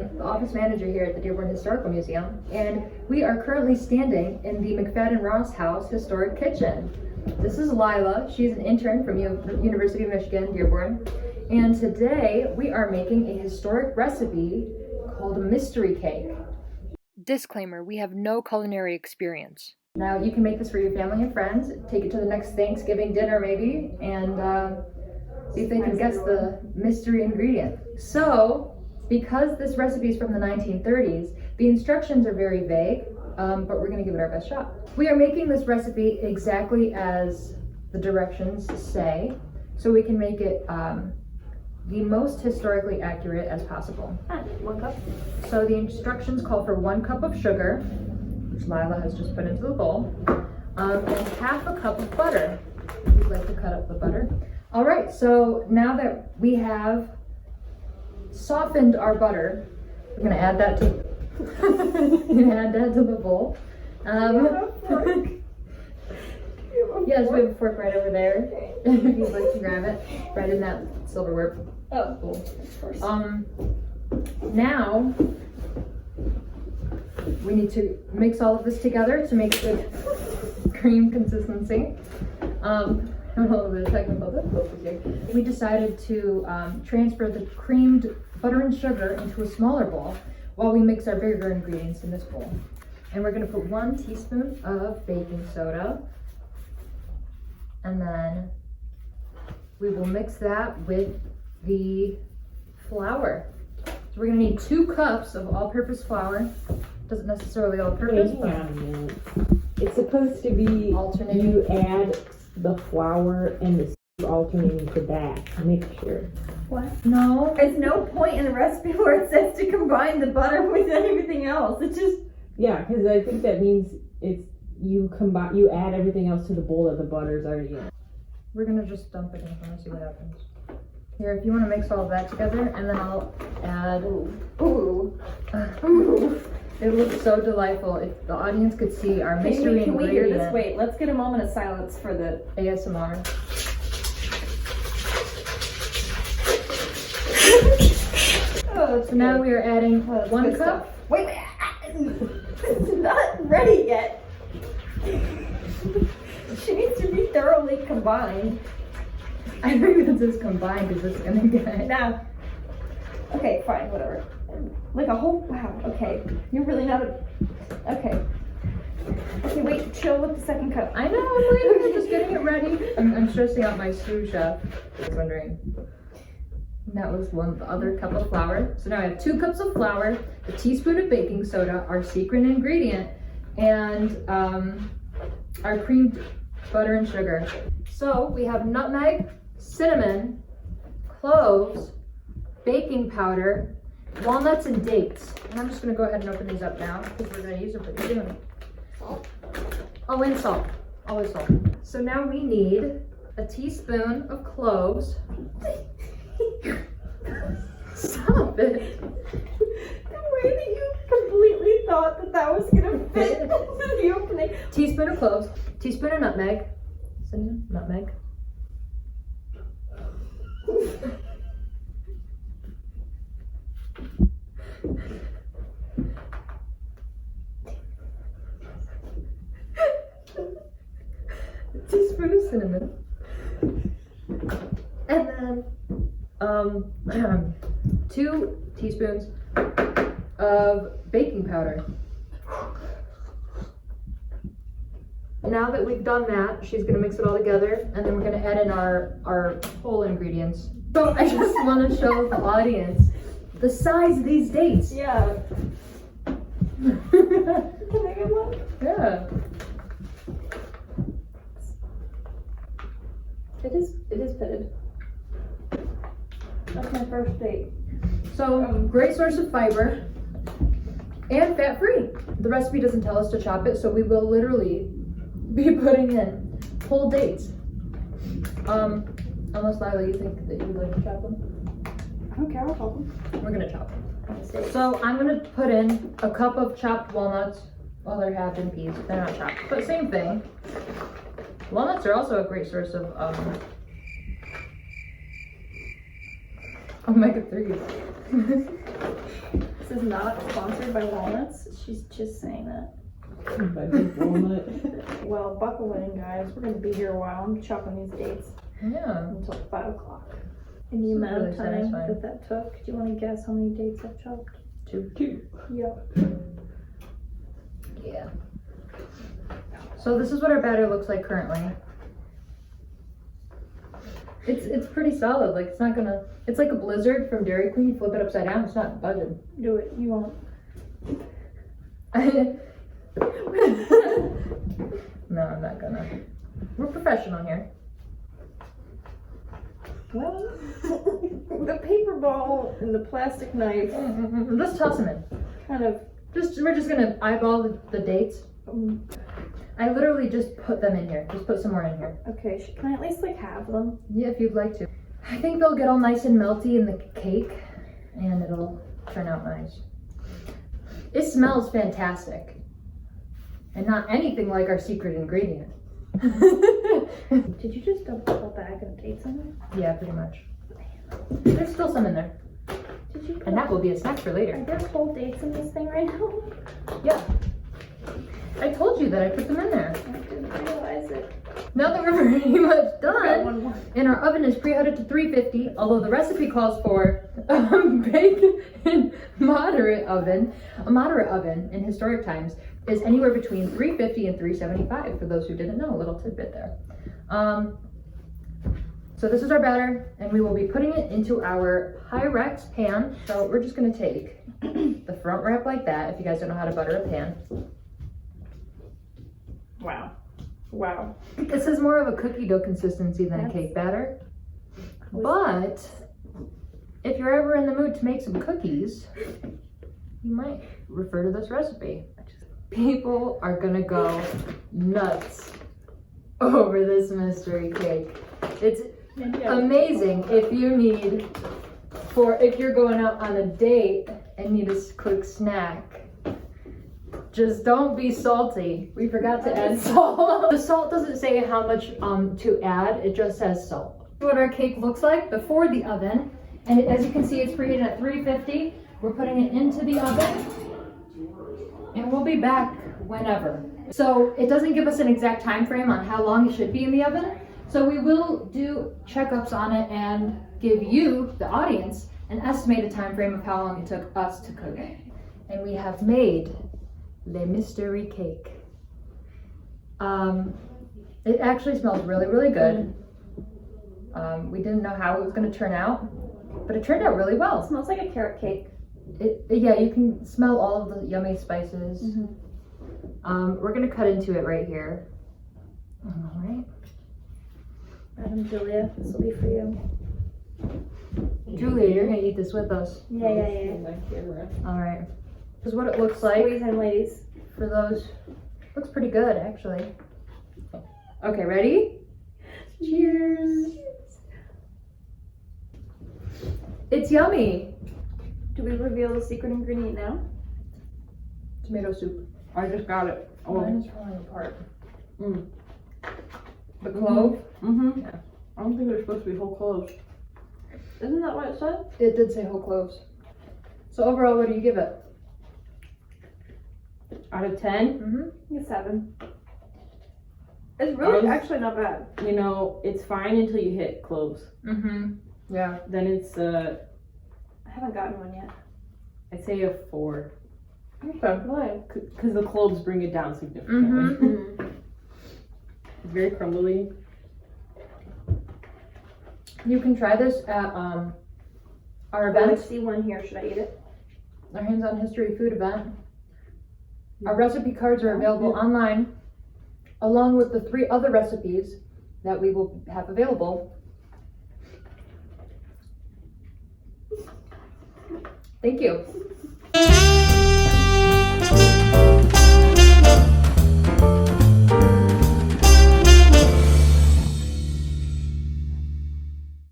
Dearborn, the office manager here at the Dearborn Historical Museum, and we are currently standing in the McFadden Ross House Historic Kitchen. This is Lila. She's an intern from University of Michigan, Dearborn, and today we are making a historic recipe called a mystery cake. Disclaimer, we have no culinary experience. Now you can make this for your family and friends, take it to the next Thanksgiving dinner maybe, and see if they can guess the mystery ingredient. So, because this recipe is from the 1930s, the instructions are very vague, but we're gonna give it our best shot. We are making this recipe exactly as the directions say, so we can make it the most historically accurate as possible. 1 cup. So the instructions call for 1 cup of sugar, which Lila has just put into the bowl, and half a cup of butter. We'd like to cut up the butter. All right, so now that we have softened our butter, we're gonna add that to the bowl. Yes, we have a fork right over there. If you'd like to grab it, right in that silverware bowl. Of course. Now we need to mix all of this together to make good cream consistency. A little bit of technical difficulties here. We decided to transfer the creamed butter and sugar into a smaller bowl while we mix our bigger ingredients in this bowl. And we're going to put 1 teaspoon of baking soda, and then we will mix that with the flour. So we're going to need 2 cups of all-purpose flour. Doesn't necessarily all-purpose, Wait, but hang on a minute. It's supposed to be alternating. you add the flour and the soup alternating to that. Make sure. What? No. There's no point in the recipe where it says to combine the butter with everything else. It just... Yeah, because I think that means it's you add everything else to the bowl that the butter's already in. We're gonna just dump it in and see what happens. Here, if you want to mix all of that together, and then I'll add. Ooh. It looks so delightful. If the audience could see our mystery Can we hear ingredient. this? Wait, let's get a moment of silence for the... ASMR. So now we are adding 1 good cup. Wait, it's not ready yet. She needs to be thoroughly combined. I think this is combined because it's gonna get. Now, okay, fine, whatever. Like a whole, wow, okay. You're really not a, okay. Okay, wait, chill with the second cup. I know, I'm waiting. I'm just getting it ready. I'm stressing out my sous chef. I was wondering. That was the other cup of flour. So now I have 2 cups of flour, a teaspoon of baking soda, our secret ingredient, and our creamed butter and sugar. So we have nutmeg, cinnamon, cloves, baking powder, walnuts, and dates. And I'm just gonna go ahead and open these up now because we're gonna use them for the doing. Oh, and salt. Always salt. So now we need a teaspoon of cloves. Stop it. The way that you completely thought that was gonna fit into the opening. Teaspoon of cloves, teaspoon of nutmeg, cinnamon, nutmeg. A teaspoon of cinnamon, and then 2 teaspoons of baking powder. Now that we've done that, she's gonna mix it all together, and then we're gonna add in our whole ingredients. So I just want to show the audience the size of these dates. Yeah. Can I get one? Yeah. It is pitted. That's my first date. So great source of fiber and fat-free. The recipe doesn't tell us to chop it, so we will literally be putting in whole dates. Unless Lila, you think that you would like to chop them? I don't care, I'll chop them. We're gonna chop them. So I'm gonna put in a cup of chopped walnuts. Well, they're halved in peas. They're not chopped, but same thing. Walnuts are also a great source of omega-3s. This is not sponsored by walnuts. She's just saying that. By big walnut. Well, buckle in, guys. We're gonna be here a while. I'm chopping these dates Yeah. until 5 o'clock. And the This is amount really of time satisfying. that took. Do you want to guess how many dates I've chopped? Two. Yep. Yeah. So this is what our batter looks like currently. It's pretty solid. Like it's not gonna. It's like a blizzard from Dairy Queen. You flip it upside down. It's not budging. Do it. You won't. No, I'm not gonna. We're professional here. Well, the paper ball and the plastic knife Let's toss them in. kind of. We're just gonna eyeball the dates. um, I literally just put them in here. Just put some more in here. Okay, can I at least like have them? Yeah, if you'd like to. I think they'll get all nice and melty in the cake, and it'll turn out nice. It smells fantastic, and not anything like our secret ingredient. Did you just dump the whole bag of dates in there? Yeah, pretty much. There's still some in there, Did you put and that will be a snack for Are later. there whole dates in this thing right now? Yeah. I told you that I put them in there. I didn't realize it. Now that we're pretty much I got done, one more. and our oven is preheated to 350, although the recipe calls for bake in moderate oven. A moderate oven in historic times is anywhere between 350 and 375, for those who didn't know, a little tidbit there. So this is our batter, and we will be putting it into our Pyrex pan. So we're just gonna take the front wrap like that, if you guys don't know how to butter a pan. Wow. Wow. This is more of a cookie dough consistency than a That's- cake batter. But if you're ever in the mood to make some cookies, you might refer to this recipe. People are gonna go nuts over this mystery cake. It's amazing if you're going out on a date and need a quick snack. Just don't be salty. We forgot to add salt. The salt doesn't say how much to add, it just says salt. What our cake looks like before the oven, and as you can see, it's preheated at 350. We're putting it into the oven, and we'll be back whenever. So it doesn't give us an exact time frame on how long it should be in the oven. So we will do checkups on it and give you, the audience, an estimated time frame of how long it took us to cook it. And we have made Le Mystery Cake. It actually smells really, really good. We didn't know how it was going to turn out, but it turned out really It well. smells like a carrot cake. Yeah, you can smell all of the yummy spices. We're going to cut into it right here. All right. Madam Julia, this will be for you. Julia, you're going to eat this with us. Yeah. All right. This is what it looks like. Squeeze in, ladies. For those, looks pretty good actually. Okay, ready? Cheers. It's yummy. Do we reveal the secret ingredient now? Tomato soup. I just got it. Mine is falling apart. Mm. The clove. Mm-hmm. Yeah. I don't think they're supposed to be whole cloves. Isn't that what it said? It did say whole cloves. So overall, what do you give it? Out of 10, Mm-hmm. A 7. It's really I was- actually not bad. you know, it's fine until you hit cloves. Mm-hmm. Yeah. Then it's I haven't gotten one yet. I'd say a 4. Okay. Why? Because the cloves bring it down significantly. Mm-hmm. It's very crumbly. You can try this at our I event, see one here. Should I eat it? our hands-on history food event. Our recipe cards are available online, along with the 3 other recipes that we will have available. Thank you.